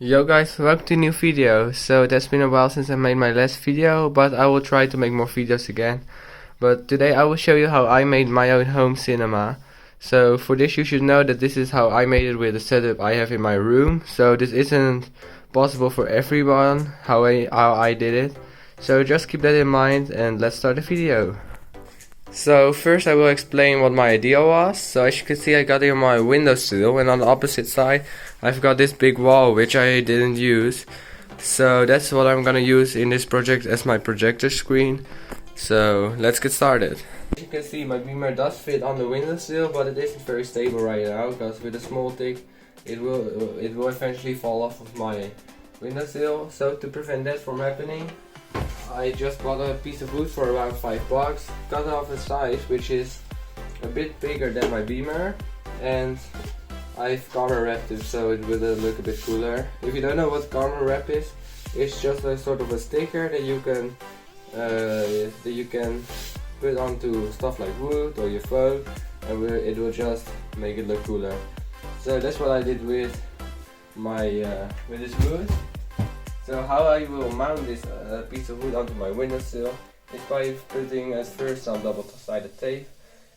Yo guys, welcome to a new video. So that's been a while since I made my last video, but I will try to make more videos again. But today I will show you how I made my own home cinema. So for this you should know that this is how I made it with the setup I have in my room. So this isn't possible for everyone, how I did it. So just keep that in mind and let's start the video. So first I will explain what my idea was. So as you can see, I got here my windowsill, and on the opposite side I've got this big wall which I didn't use. So that's what I'm gonna use in this project as my projector screen. So let's get started. As you can see, my beamer does fit on the windowsill, but it isn't very stable right now because with a small tick it will eventually fall off of my windowsill. So to prevent that from happening, I just bought a piece of wood for around $5, cut off a size which is a bit bigger than my beamer, and I've camera wrapped it so it will look a bit cooler. If you don't know what camera wrap is, it's just a sort of a sticker that you can put onto stuff like wood or your phone, and it will just make it look cooler. So that's what I did with with this wood. So how I will mount this piece of wood onto my windowsill is by putting at first some double-sided tape,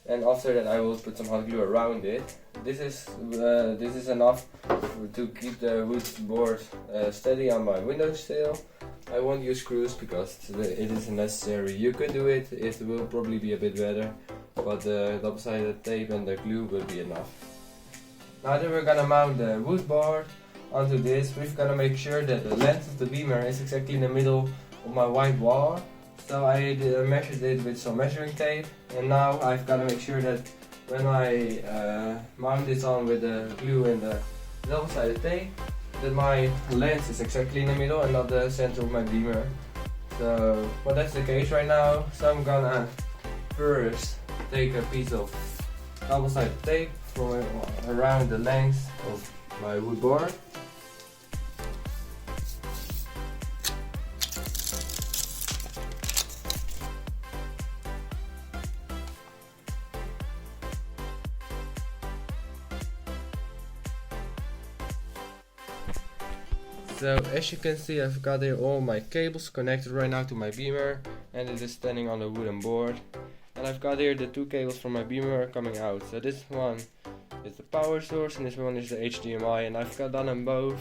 and after that I will put some hot glue around it. This is enough to keep the wood board steady on my windowsill. I won't use screws because it isn't necessary. You could do it, it will probably be a bit better, but the double-sided tape and the glue will be enough. Now that we're gonna mount the wood board onto this, we've got to make sure that the length of the beamer is exactly in the middle of my white wall. So I measured it with some measuring tape, and now I've got to make sure that when I mount this on with the glue and the double-sided tape, that my lens is exactly in the middle and not the center of my beamer. So, well, that's the case right now. So I'm gonna first take a piece of double-sided tape from around the length of my wood board. So as you can see, I've got here all my cables connected right now to my beamer, and it is standing on a wooden board. And I've got here the two cables from my beamer coming out. So this one is the power source and this one is the HDMI, and I've got them both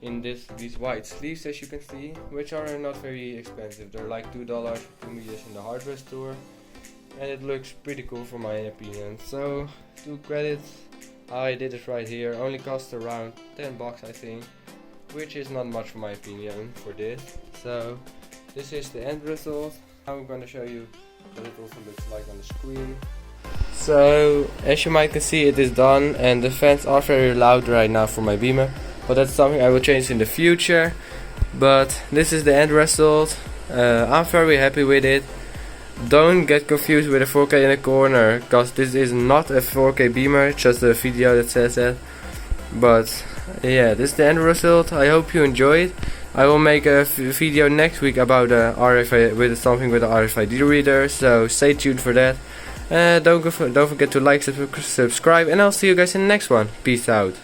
in these white sleeves, as you can see, which are not very expensive. They're like $2 for 2 meters in the hardware store, and it looks pretty cool for my opinion. So to credit how I did it right here, only cost around $10 I think, which is not much for my opinion for this. So this is the end result. Now I'm going to show you what it also looks like on the screen. So as you might can see, it is done, and the fans are very loud right now for my beamer, but that's something I will change in the future. But this is the end result. I'm very happy with it. Don't get confused with a 4K in the corner, because this is not a 4K beamer, it's just a video that says that. But yeah, this is the end result. I hope you enjoy it. I will make a video next week about RFID, with something with the RFID reader, so stay tuned for that. Don't forget to like, subscribe, and I'll see you guys in the next one. Peace out.